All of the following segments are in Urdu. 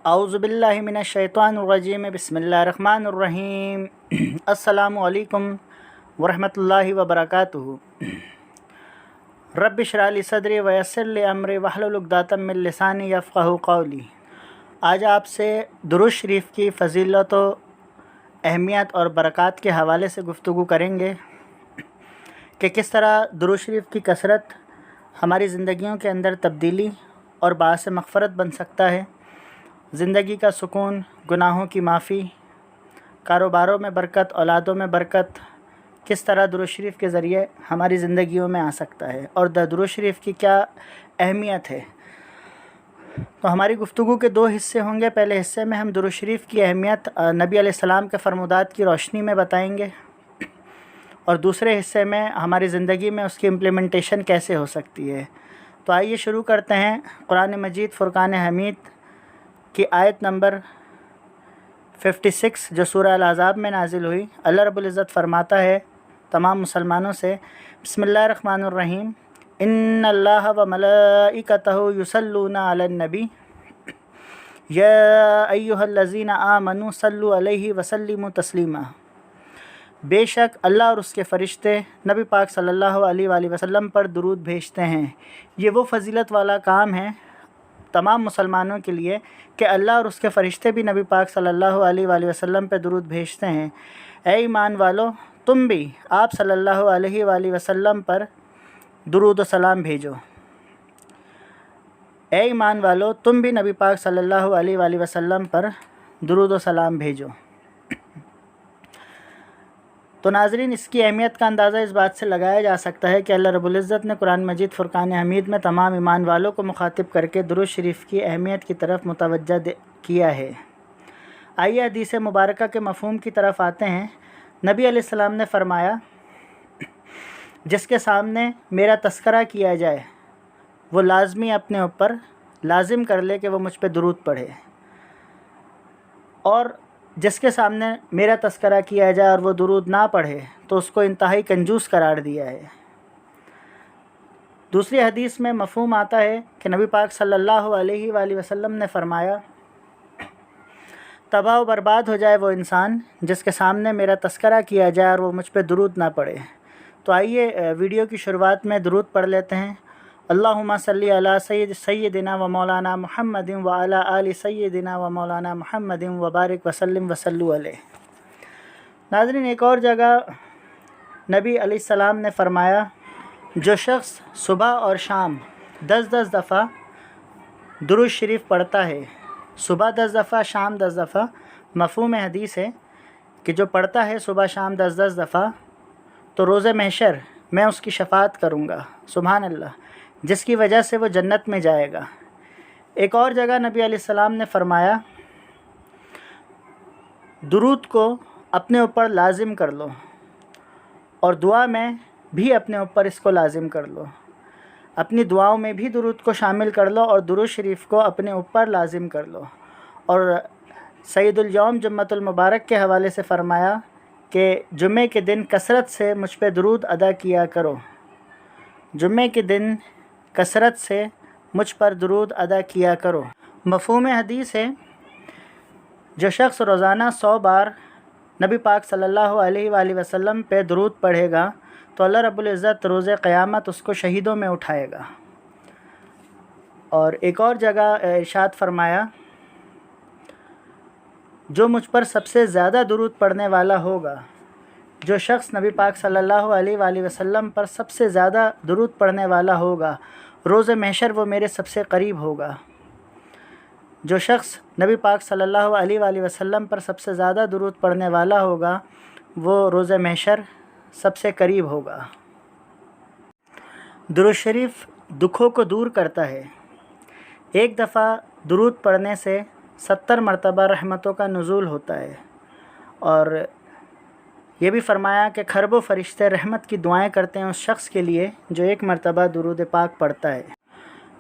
اعوذ باللہ من الشیطان الرجیم بسم اللہ الرحمن الرحیم السلام علیکم ورحمۃ اللہ وبرکاتہ۔ رب اشرح لی صدری ویسر لی امری واحلل عقدۃ من لسانی یفقہوا قولی۔ آج آپ سے درود شریف کی فضیلت و اہمیت اور برکات کے حوالے سے گفتگو کریں گے کہ کس طرح درود شریف کی کثرت ہماری زندگیوں کے اندر تبدیلی اور باعث مغفرت بن سکتا ہے، زندگی کا سکون، گناہوں کی معافی، کاروباروں میں برکت، اولادوں میں برکت کس طرح درود شریف کے ذریعے ہماری زندگیوں میں آ سکتا ہے اور درود شریف کی کیا اہمیت ہے۔ تو ہماری گفتگو کے دو حصے ہوں گے۔ پہلے حصے میں ہم درود شریف کی اہمیت نبی علیہ السلام کے فرمودات کی روشنی میں بتائیں گے، اور دوسرے حصے میں ہماری زندگی میں اس کی امپلیمنٹیشن کیسے ہو سکتی ہے۔ تو آئیے شروع کرتے ہیں۔ قرآن مجید فرقان حمید کی آیت نمبر 56 جو سورہ الاحزاب میں نازل ہوئی، اللہ رب العزت فرماتا ہے تمام مسلمانوں سے، بسم اللہ الرحمن الرحیم، ان اللہ و ملائکتہ یصلون علی النبی یا ایھا الذین آمنوا صلوا علیہ وسلموا تسلیما۔ بے شک اللہ اور اس کے فرشتے نبی پاک صلی اللہ علیہ وآلہ وسلم پر درود بھیجتے ہیں۔ یہ وہ فضیلت والا کام ہے تمام مسلمانوں کے لیے کہ اللہ اور اس کے فرشتے بھی نبی پاک صلی اللہ علیہ وآلہ وسلم پہ درود بھیجتے ہیں۔ اے ایمان والو، تم بھی آپ صلی اللہ علیہ وآلہ وسلم پر درود و سلام بھیجو۔ اے ایمان والو، تم بھی نبی پاک صلی اللہ علیہ وآلہ وسلم پر درود و سلام بھیجو۔ تو ناظرین، اس کی اہمیت کا اندازہ اس بات سے لگایا جا سکتا ہے کہ اللہ رب العزت نے قرآن مجید فرقان حمید میں تمام ایمان والوں کو مخاطب کر کے درود شریف کی اہمیت کی طرف متوجہ کیا ہے۔ آئیے حدیث مبارکہ کے مفہوم کی طرف آتے ہیں۔ نبی علیہ السلام نے فرمایا، جس کے سامنے میرا تذکرہ کیا جائے وہ لازمی اپنے اوپر لازم کر لے کہ وہ مجھ پہ درود پڑھے، اور جس کے سامنے میرا تذکرہ کیا جائے اور وہ درود نہ پڑھے تو اس کو انتہائی کنجوس قرار دیا ہے۔ دوسری حدیث میں مفہوم آتا ہے کہ نبی پاک صلی اللہ علیہ وآلہ وسلم نے فرمایا، تباہ و برباد ہو جائے وہ انسان جس کے سامنے میرا تذکرہ کیا جائے اور وہ مجھ پہ درود نہ پڑھے۔ تو آئیے ویڈیو کی شروعات میں درود پڑھ لیتے ہیں۔ اللہم صلی علی سیدنا و مولانا محمد و علی آل سیدنا و مولانا محمد وبارک وسلم وصلوا علیہ۔ ناظرین، ایک اور جگہ نبی علیہ السلام نے فرمایا، جو شخص صبح اور شام 10 دفعہ درود شریف پڑھتا ہے، صبح 10 دفعہ، شام 10 دفعہ، مفہوم حدیث ہے کہ جو پڑھتا ہے صبح شام 10 دفعہ تو روز محشر میں اس کی شفاعت کروں گا، سبحان اللہ، جس کی وجہ سے وہ جنت میں جائے گا۔ ایک اور جگہ نبی علیہ السلام نے فرمایا، درود کو اپنے اوپر لازم کر لو اور دعا میں بھی اپنے اوپر اس کو لازم کر لو، اپنی دعاؤں میں بھی درود کو شامل کر لو اور درود شریف کو اپنے اوپر لازم کر لو۔ اور سید الیوم جمعۃ المبارک کے حوالے سے فرمایا کہ جمعے کے دن کثرت سے مجھ پہ درود ادا کیا کرو، جمعے کے دن کثرت سے مجھ پر درود ادا کیا کرو۔ مفہوم حدیث ہے، جو شخص روزانہ 100 بار نبی پاک صلی اللہ علیہ وآلہ وسلم پہ درود پڑھے گا تو اللہ رب العزت روز قیامت اس کو شہیدوں میں اٹھائے گا۔ اور ایک اور جگہ ارشاد فرمایا، جو مجھ پر سب سے زیادہ درود پڑھنے والا ہوگا، جو شخص نبی پاک صلی اللہ علیہ وآلہ وسلم پر سب سے زیادہ درود پڑھنے والا ہوگا، روز محشر وہ میرے سب سے قریب ہوگا۔ جو شخص نبی پاک صلی اللہ علیہ وآلہ وسلم پر سب سے زیادہ درود پڑھنے والا ہوگا وہ روز محشر سب سے قریب ہوگا۔ درود شریف دکھوں کو دور کرتا ہے۔ ایک دفعہ درود پڑھنے سے 70 مرتبہ رحمتوں کا نزول ہوتا ہے، اور یہ بھی فرمایا کہ کھربوں فرشتے رحمت کی دعائیں کرتے ہیں اس شخص کے لیے جو ایک مرتبہ درود پاک پڑھتا ہے۔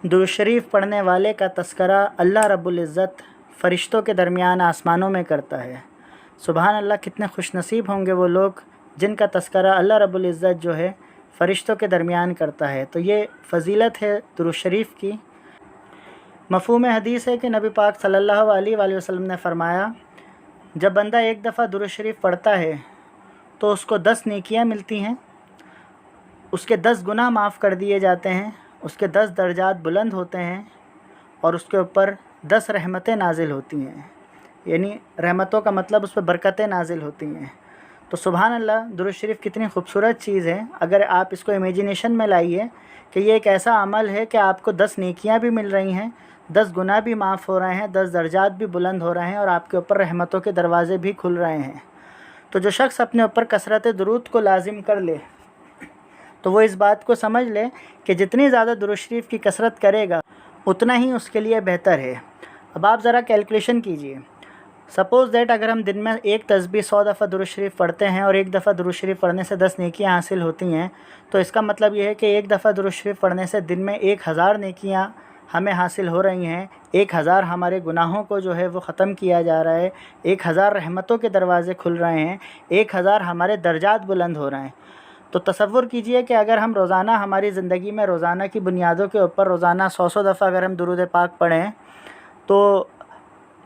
درود شریف پڑھنے والے کا تذکرہ اللہ رب العزت فرشتوں کے درمیان آسمانوں میں کرتا ہے۔ سبحان اللہ، کتنے خوش نصیب ہوں گے وہ لوگ جن کا تذکرہ اللہ رب العزت جو ہے فرشتوں کے درمیان کرتا ہے۔ تو یہ فضیلت ہے درود شریف کی۔ مفہوم حدیث ہے کہ نبی پاک صلی اللہ علیہ وآلہ وسلم نے فرمایا، جب بندہ ایک دفعہ درود شریف پڑھتا ہے تو اس کو 10 نیکیاں ملتی ہیں، اس کے 10 گناہ معاف کر دیے جاتے ہیں، اس کے 10 درجات بلند ہوتے ہیں، اور اس کے اوپر 10 رحمتیں نازل ہوتی ہیں، یعنی رحمتوں کا مطلب اس پہ برکتیں نازل ہوتی ہیں۔ تو سبحان اللہ، درود شریف کتنی خوبصورت چیز ہے۔ اگر آپ اس کو امیجینیشن میں لائیے کہ یہ ایک ایسا عمل ہے کہ آپ کو 10 نیکیاں بھی مل رہی ہیں، 10 گناہ بھی معاف ہو رہے ہیں، 10 درجات بھی بلند ہو رہے ہیں، اور آپ کے اوپر رحمتوں کے دروازے بھی کھل رہے ہیں۔ تو جو شخص اپنے اوپر کثرت درود کو لازم کر لے تو وہ اس بات کو سمجھ لے کہ جتنی زیادہ درود شریف کی کثرت کرے گا اتنا ہی اس کے لیے بہتر ہے۔ اب آپ ذرا کیلکولیشن کیجئے، سپوز دیٹ اگر ہم دن میں ایک تسبیح 100 دفعہ درود شریف پڑھتے ہیں اور ایک دفعہ درود شریف پڑھنے سے 10 نیکیاں حاصل ہوتی ہیں، تو اس کا مطلب یہ ہے کہ ایک دفعہ درود شریف پڑھنے سے دن میں 1000 نیکیاں ہمیں حاصل ہو رہی ہیں، 1000 ہمارے گناہوں کو جو ہے وہ ختم کیا جا رہا ہے، 1000 رحمتوں کے دروازے کھل رہے ہیں، 1000 ہمارے درجات بلند ہو رہے ہیں۔ تو تصور کیجئے کہ اگر ہم روزانہ ہماری زندگی میں روزانہ کی بنیادوں کے اوپر روزانہ 100 دفعہ اگر ہم درود پاک پڑھیں تو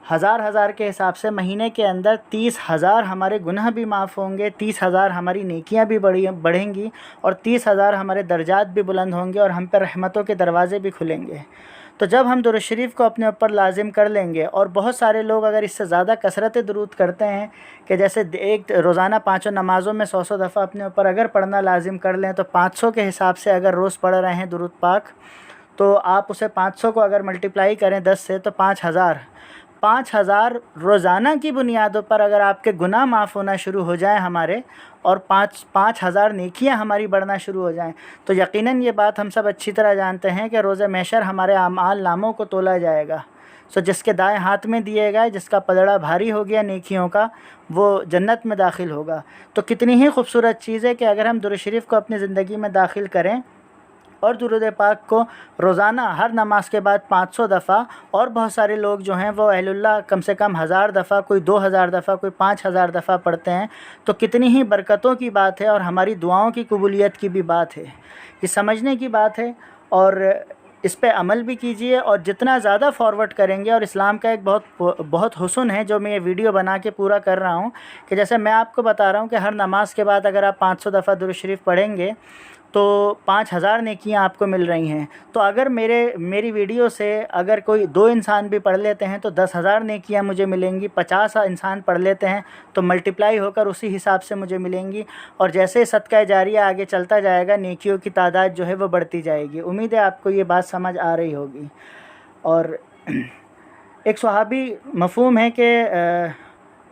1000 کے حساب سے مہینے کے اندر 30,000 ہمارے گناہ بھی معاف ہوں گے، 30,000 ہماری نیکیاں بھی بڑھیں گی، اور 30,000 ہمارے درجات بھی بلند ہوں گے، اور ہم پہ رحمتوں کے دروازے بھی کھلیں گے۔ تو جب ہم درود شریف کو اپنے اوپر لازم کر لیں گے، اور بہت سارے لوگ اگر اس سے زیادہ کثرت درود کرتے ہیں کہ جیسے ایک روزانہ 5 نمازوں میں 100 دفعہ اپنے اوپر اگر پڑھنا لازم کر لیں، تو 500 کے حساب سے اگر روز پڑھ رہے ہیں درود پاک، تو آپ اسے 500 کو اگر ملٹیپلائی کریں 10 سے تو 5,000 روزانہ کی بنیادوں پر اگر آپ کے گناہ معاف ہونا شروع ہو جائیں ہمارے، اور 5,000 نیکیاں ہماری بڑھنا شروع ہو جائیں، تو یقیناً یہ بات ہم سب اچھی طرح جانتے ہیں کہ روز محشر ہمارے اعمال ناموں کو تولا جائے گا۔ جس کے دائیں ہاتھ میں دیے گئے، جس کا پلڑا بھاری ہو گیا نیکیوں کا، وہ جنت میں داخل ہوگا۔ تو کتنی ہی خوبصورت چیز ہے کہ اگر ہم درود شریف کو اپنی زندگی میں داخل کریں، اور درود پاک کو روزانہ ہر نماز کے بعد 500 دفعہ، اور بہت سارے لوگ جو ہیں وہ اہل اللہ کم سے کم 1000 دفعہ، کوئی 2000 دفعہ، کوئی 5000 دفعہ پڑھتے ہیں، تو کتنی ہی برکتوں کی بات ہے، اور ہماری دعاؤں کی قبولیت کی بھی بات ہے۔ یہ سمجھنے کی بات ہے، اور اس پہ عمل بھی کیجئے، اور جتنا زیادہ فارورڈ کریں گے، اور اسلام کا ایک بہت حسن ہے جو میں یہ ویڈیو بنا کے پورا کر رہا ہوں، کہ جیسے میں آپ کو بتا رہا ہوں کہ ہر نماز کے بعد اگر آپ 500 دفعہ درود شریف پڑھیں گے تو 5,000 نیکیاں آپ کو مل رہی ہیں۔ تو اگر میری ویڈیو سے اگر کوئی 2 انسان بھی پڑھ لیتے ہیں تو 10,000 نیکیاں مجھے ملیں گی، 50 انسان پڑھ لیتے ہیں تو ملٹیپلائی ہو کر اسی حساب سے مجھے ملیں گی، اور جیسے صدقہ جاریہ آگے چلتا جائے گا نیکیوں کی تعداد جو ہے وہ بڑھتی جائے گی۔ امید ہے آپ کو یہ بات سمجھ آ رہی ہوگی۔ اور ایک صحابی مفہوم ہے کہ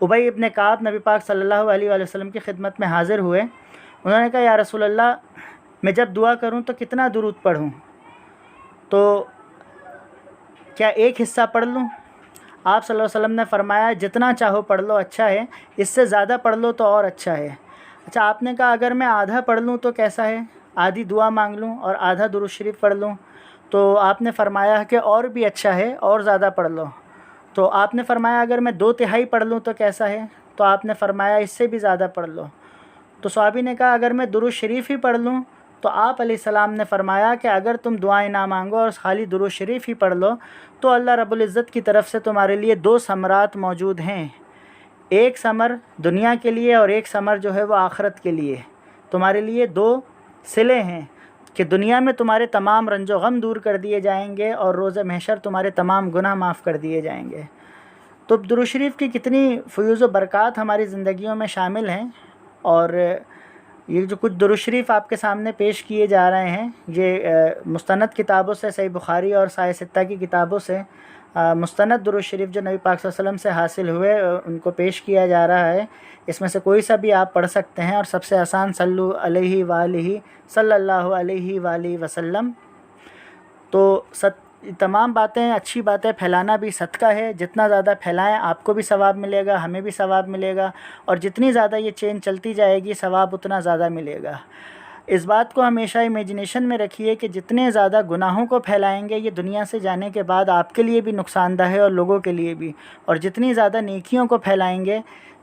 ابی ابن کعب نبی پاک صلی اللہ علیہ وآلہ وسلم کی خدمت میں حاضر ہوئے۔ انہوں نے کہا، یا رسول اللہ، میں جب دعا کروں تو کتنا درود پڑھوں؟ تو کیا ایک حصہ پڑھ لوں؟ آپ صلی اللہ علیہ وسلم نے فرمایا، جتنا چاہو پڑھ لو، اچھا ہے، اس سے زیادہ پڑھ لو تو اور اچھا ہے۔ اچھا، آپ نے کہا اگر میں آدھا پڑھ لوں تو کیسا ہے؟ آدھی دعا مانگ لوں اور آدھا درود شریف پڑھ لوں؟ تو آپ نے فرمایا کہ اور بھی اچھا ہے، اور زیادہ پڑھ لو۔ تو آپ نے فرمایا اگر میں 2/3 پڑھ لوں تو کیسا ہے؟ تو آپ نے فرمایا اس سے بھی زیادہ پڑھ لو۔ تو صحابی نے کہا اگر میں درود شریف ہی پڑھ لوں؟ تو آپ علیہ السلام نے فرمایا کہ اگر تم دعائیں نہ مانگو اور خالی درود شریف ہی پڑھ لو تو اللہ رب العزت کی طرف سے تمہارے لیے 2 ثمرات موجود ہیں، ایک ثمر دنیا کے لیے اور ایک ثمر جو ہے وہ آخرت کے لیے۔ تمہارے لیے 2 صلے ہیں کہ دنیا میں تمہارے تمام رنج و غم دور کر دیے جائیں گے، اور روز محشر تمہارے تمام گناہ معاف کر دیے جائیں گے۔ تو درود شریف کی کتنی فیوز و برکات ہماری زندگیوں میں شامل ہیں، اور یہ جو کچھ درود شریف آپ کے سامنے پیش کیے جا رہے ہیں، یہ مستند کتابوں سے، صحیح بخاری اور صحیح ستہ کی کتابوں سے مستند درود شریف جو نبی پاک صلی اللہ علیہ وسلم سے حاصل ہوئے ان کو پیش کیا جا رہا ہے۔ اس میں سے کوئی سا بھی آپ پڑھ سکتے ہیں، اور سب سے آسان صلو علیہ وآلہ صلی اللہ علیہ وآلہ وسلم۔ تو تمام باتیں، اچھی باتیں پھیلانا بھی صدقہ ہے، جتنا زیادہ پھیلائیں آپ کو بھی ثواب ملے گا، ہمیں بھی ثواب ملے گا، اور جتنی زیادہ یہ چین چلتی جائے گی ثواب اتنا زیادہ ملے گا۔ اس بات کو ہمیشہ امیجنیشن میں رکھیے کہ جتنے زیادہ گناہوں کو پھیلائیں گے یہ دنیا سے جانے کے بعد آپ کے لیے بھی نقصان دہ ہے اور لوگوں کے لیے بھی، اور جتنی زیادہ نیکیوں کو پھیلائیں گے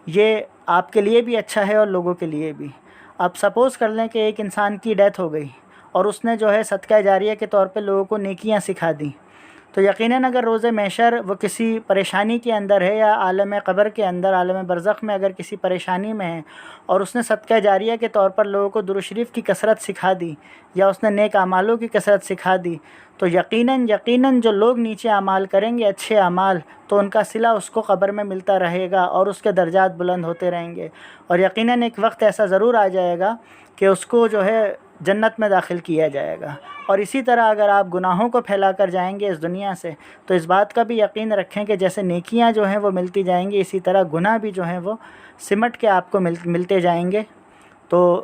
یہ آپ کے لیے بھی اچھا ہے اور لوگوں کے لیے بھی۔ اب سپوز کر لیں کہ ایک انسان کی ڈیتھ ہو گئی اور اس نے جو ہے صدقہ جاریہ کے طور پہ لوگوں کو نیکیاں سکھا دیں، تو یقیناً اگر روز محشر وہ کسی پریشانی کے اندر ہے یا عالم قبر کے اندر، عالم برزخ میں اگر کسی پریشانی میں ہے اور اس نے صدقہ جاریہ کے طور پر لوگوں کو درود شریف کی کثرت سکھا دی یا اس نے نیک اعمالوں کی کثرت سکھا دی، تو یقیناً جو لوگ نیچے اعمال کریں گے اچھے اعمال، تو ان کا صلہ اس کو قبر میں ملتا رہے گا اور اس کے درجات بلند ہوتے رہیں گے، اور یقیناً ایک وقت ایسا ضرور آ جائے گا کہ اس کو جو ہے جنت میں داخل کیا جائے گا۔ اور اسی طرح اگر آپ گناہوں کو پھیلا کر جائیں گے اس دنیا سے، تو اس بات کا بھی یقین رکھیں کہ جیسے نیکیاں جو ہیں وہ ملتی جائیں گی، اسی طرح گناہ بھی جو ہیں وہ سمٹ کے آپ کو ملتے جائیں گے۔ تو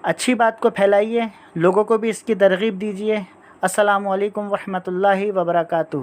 اچھی بات کو پھیلائیے، لوگوں کو بھی اس کی ترغیب دیجیے۔ السلام علیکم ورحمۃ اللہ وبرکاتہ۔